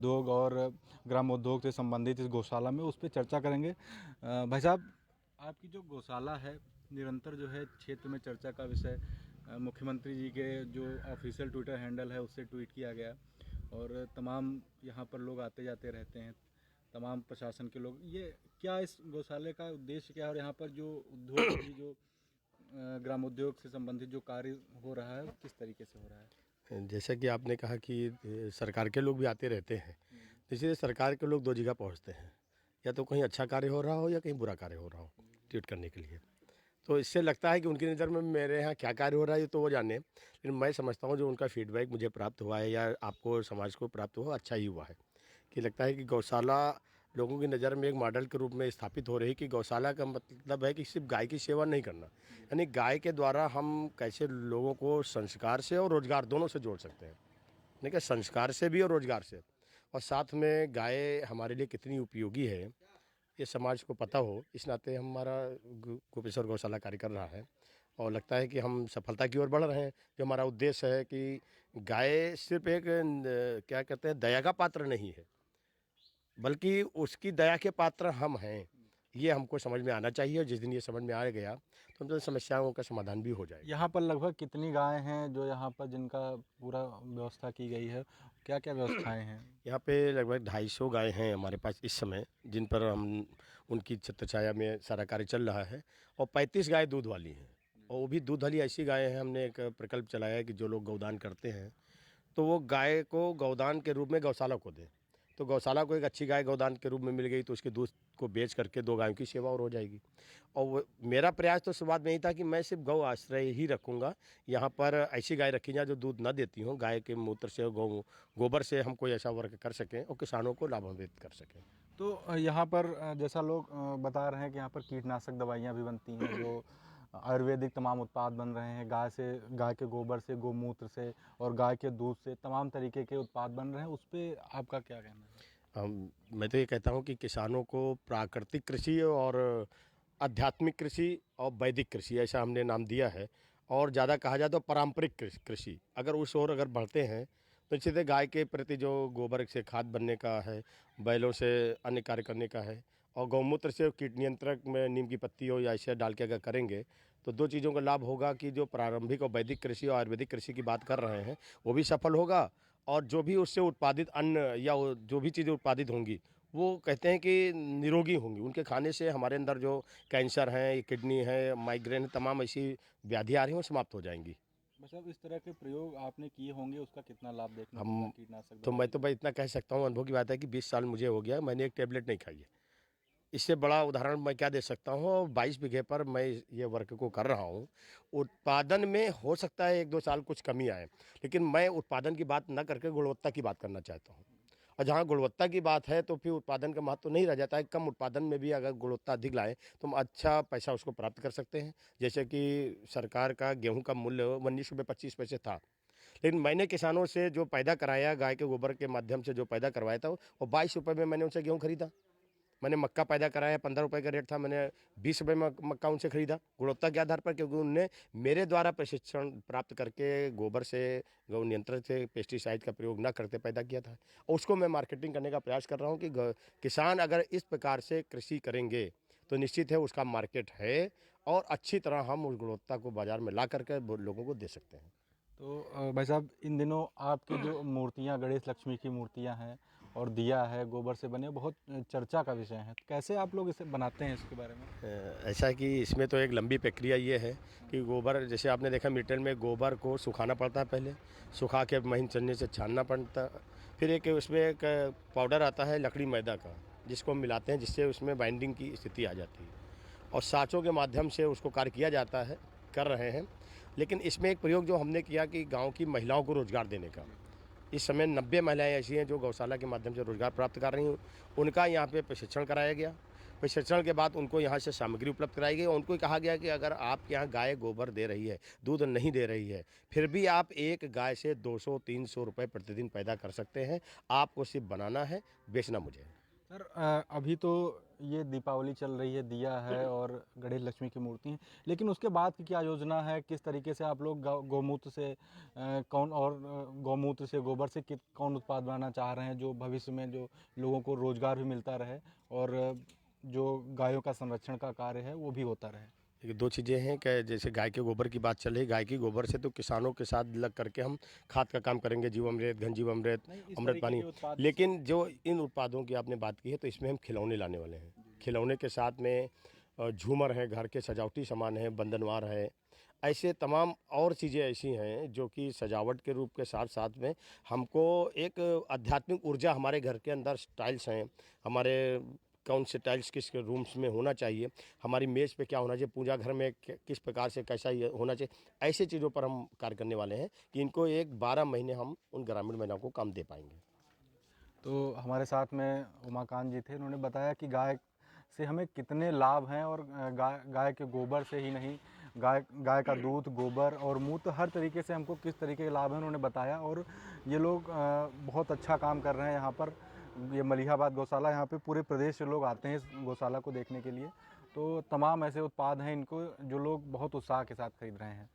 उद्योग और ग्रामोद्योग से संबंधित इस गौशाला में उस पे चर्चा करेंगे। भाई साहब, आपकी जो गौशाला है निरंतर जो है क्षेत्र में चर्चा का विषय, मुख्यमंत्री जी के जो ऑफिशियल ट्विटर हैंडल है उससे ट्वीट किया गया और तमाम यहाँ पर लोग आते जाते रहते हैं, तमाम प्रशासन के लोग। ये क्या इस गौशाले का उद्देश्य क्या है और यहाँ पर जो उद्योग भी जो ग्रामोद्योग से संबंधित जो कार्य हो रहा है वो किस तरीके से हो रहा है? जैसा कि आपने कहा कि सरकार के लोग भी आते रहते हैं, तो इसलिए सरकार के लोग दो जगह पहुंचते हैं, या तो कहीं अच्छा कार्य हो रहा हो या कहीं बुरा कार्य हो रहा हो ट्वीट करने के लिए। तो इससे लगता है कि उनकी नज़र में मेरे यहाँ क्या कार्य हो रहा है ये तो वो जाने, लेकिन मैं समझता हूँ जो उनका फीडबैक मुझे प्राप्त हुआ है या आपको समाज को प्राप्त हुआ अच्छा ही हुआ है। कि लगता है कि गौशाला लोगों की नज़र में एक मॉडल के रूप में स्थापित हो रही, कि गौशाला का मतलब है कि सिर्फ गाय की सेवा नहीं करना, यानी गाय के द्वारा हम कैसे लोगों को संस्कार से और रोजगार दोनों से जोड़ सकते हैं। नहीं क्या, संस्कार से भी और रोजगार से, और साथ में गाय हमारे लिए कितनी उपयोगी है ये समाज को पता हो, इस नाते हमारा गोपेश्वर गौशाला कार्य कर रहा है। और लगता है कि हम सफलता की ओर बढ़ रहे हैं। जो हमारा उद्देश्य है कि गाय सिर्फ एक क्या कहते हैं दया का पात्र नहीं है, बल्कि उसकी दया के पात्र हम हैं। ये हमको समझ में आना चाहिए, और जिस दिन ये समझ में आ गया तो हम तो समस्याओं का समाधान भी हो जाएगा। यहाँ पर लगभग कितनी गायें हैं जो यहाँ पर जिनका पूरा व्यवस्था की गई है? क्या क्या व्यवस्थाएं हैं? यहाँ पे लगभग 250 गाय हैं हमारे पास इस समय, जिन पर हम उनकी छत्रछाया में सारा कार्य चल रहा है। और 35 गाय दूध वाली हैं, और वो भी दूध वाली ऐसी गाय हैं। हमने एक प्रकल्प चलाया है कि जो लोग गौदान करते हैं तो वो गाय को गौदान के रूप में गौशाला को दें। तो गौशाला को एक अच्छी गाय गौदान के रूप में मिल गई तो उसके दूध को बेच करके 2 गायों की सेवा और हो जाएगी। और मेरा प्रयास तो शुरुआत में ही था कि मैं सिर्फ गौ आश्रय ही रखूँगा, यहाँ पर ऐसी गाय रखी जाए जो दूध न देती हों। गाय के मूत्र से, गोबर से हम कोई ऐसा वर्क कर सकें और किसानों को लाभान्वित कर सकें। तो यहाँ पर जैसा लोग बता रहे हैं कि यहाँ पर कीटनाशक दवाइयाँ भी बनती हैं, जो आयुर्वेदिक तमाम उत्पाद बन रहे हैं, गाय से, गाय के गोबर से, गोमूत्र से और गाय के दूध से तमाम तरीके के उत्पाद बन रहे हैं। उस पर आपका क्या कहना है? मैं तो ये कहता हूँ कि किसानों को प्राकृतिक कृषि और आध्यात्मिक कृषि और वैदिक कृषि ऐसा हमने नाम दिया है। और ज़्यादा कहा जाए तो पारंपरिक कृषि अगर उस ओर अगर बढ़ते हैं तो निश्चित गाय के प्रति जो गोबर से खाद बनने का है, बैलों से अन्य कार्य करने का है, और गौमूत्र से कीट नियंत्रक में नीम की पत्ती हो या ऐसे डाल के अगर करेंगे तो दो चीज़ों का लाभ होगा कि जो प्रारंभिक और वैदिक कृषि और आयुर्वेदिक कृषि की बात कर रहे हैं वो भी सफल होगा, और जो भी उससे उत्पादित अन्न या जो भी चीज़ें उत्पादित होंगी वो कहते हैं कि निरोगी होंगी। उनके खाने से हमारे अंदर जो कैंसर है, किडनी है, माइग्रेन है, तमाम ऐसी व्याधि आ रही हैं वो समाप्त हो जाएंगी। मतलब इस तरह के प्रयोग आपने किए होंगे, उसका कितना लाभ देखने को मिला हम कीटनाशक तो मैं दवाई? तो भाई इतना कह सकता हूँ, अनुभव की बात है कि 20 साल मुझे हो गया, मैंने एक टेबलेट नहीं खाई है। इससे बड़ा उदाहरण मैं क्या दे सकता हूँ, 22 बीघे पर मैं ये वर्क को कर रहा हूँ। उत्पादन में हो सकता है 1-2 साल कुछ कमी आए, लेकिन मैं उत्पादन की बात न करके गुणवत्ता की बात करना चाहता हूँ। और जहाँ गुणवत्ता की बात है तो फिर उत्पादन का महत्व तो नहीं रह जाता है। कम उत्पादन में भी अगर गुणवत्ता अधिक लाएँ तो हम अच्छा पैसा उसको प्राप्त कर सकते हैं। जैसे कि सरकार का गेहूँ का मूल्य ₹19.25 था, लेकिन मैंने किसानों से जो पैदा कराया, गाय के गोबर के माध्यम से जो पैदा करवाया था, वो ₹22 में मैंने उनसे गेहूँ खरीदा। मैंने मक्का पैदा कराया, ₹15 का रेट था, मैंने ₹20 में मक्का उनसे खरीदा गुणवत्ता के आधार पर, क्योंकि उनने मेरे द्वारा प्रशिक्षण प्राप्त करके गोबर से, गौ नियंत्रण से, पेस्टिसाइड का प्रयोग न करते पैदा किया था। और उसको मैं मार्केटिंग करने का प्रयास कर रहा हूँ कि किसान अगर इस प्रकार से कृषि करेंगे तो निश्चित है उसका मार्केट है, और अच्छी तरह हम उस गुणवत्ता को बाजार में ला करके लोगों को दे सकते हैं। तो भाई साहब, इन दिनों आपकी जो मूर्तियाँ, गणेश लक्ष्मी की मूर्तियाँ हैं और दिया है गोबर से बने, बहुत चर्चा का विषय है। तो कैसे आप लोग इसे बनाते हैं, इसके बारे में? ऐसा है कि इसमें तो एक लंबी प्रक्रिया ये है कि गोबर, जैसे आपने देखा मिट्टी में गोबर को सुखाना पड़ता है, पहले सुखा के महीन चन्नी से छानना पड़ता है, फिर एक उसमें एक पाउडर आता है लकड़ी मैदा का, जिसको हम मिलाते हैं, जिससे उसमें बाइंडिंग की स्थिति आ जाती है, और सांचों के माध्यम से उसको कार्य किया जाता है, कर रहे हैं। लेकिन इसमें एक प्रयोग जो हमने किया कि गाँव की महिलाओं को रोजगार देने का। इस समय 90 महिलाएं ऐसी हैं जो गौशाला के माध्यम से रोजगार प्राप्त कर रही हैं। उनका यहाँ पे प्रशिक्षण कराया गया। प्रशिक्षण के बाद उनको यहाँ से सामग्री उपलब्ध कराई गई, और उनको कहा गया कि अगर आपके यहाँ गाय गोबर दे रही है, दूध नहीं दे रही है, फिर भी आप एक गाय से 200-300 रुपये प्रतिदिन पैदा कर सकते हैं। आपको सिर्फ बनाना है, बेचना मुझे है। सर अभी तो ये दीपावली चल रही है, दिया है और गणेश लक्ष्मी की मूर्ति है, लेकिन उसके बाद की क्या योजना है? किस तरीके से आप लोग गौमूत्र से गौमूत्र से, गोबर से कौन उत्पाद बनाना चाह रहे हैं जो भविष्य में जो लोगों को रोजगार भी मिलता रहे और जो गायों का संरक्षण का कार्य है वो भी होता रहे? देखिए, 2 चीज़ें हैं कि जैसे गाय के गोबर की बात चल रही है, गाय के गोबर से तो किसानों के साथ लग करके हम खाद का काम करेंगे, जीवामृत, घनजीवामृत, नहीं, इस अमृत तरीके पानी। के उत्पाद लेकिन जो इन उत्पादों की आपने बात की है, तो इसमें हम खिलौने लाने वाले हैं। खिलौने के साथ में झूमर है, घर के सजावटी सामान है, बंधनवार है, ऐसे तमाम और चीज़ें ऐसी हैं जो कि सजावट के रूप के साथ-साथ में हमको एक आध्यात्मिक ऊर्जा हमारे घर के अंदर टाइल्स हैं, हमारे कौन से टाइल्स किस रूम्स में होना चाहिए, हमारी मेज़ पे क्या होना चाहिए, पूजा घर में किस प्रकार से कैसा ये होना चाहिए, ऐसी चीज़ों पर हम कार्य करने वाले हैं कि इनको एक 12 महीने हम उन ग्रामीण महिलाओं को काम दे पाएंगे। तो हमारे साथ में उमाकांत जी थे, उन्होंने बताया कि गाय से हमें कितने लाभ हैं और गाय गाय के गोबर से ही नहीं, गाय गाय का दूध, गोबर और मूत्र, हर तरीके से हमको किस तरीके के लाभ हैं उन्होंने बताया। और ये लोग बहुत अच्छा काम कर रहे हैं यहाँ पर। ये मलिहाबाद गौशाला, यहाँ पे पूरे प्रदेश से लोग आते हैं इस गौशाला को देखने के लिए। तो तमाम ऐसे उत्पाद हैं इनको जो लोग बहुत उत्साह के साथ खरीद रहे हैं।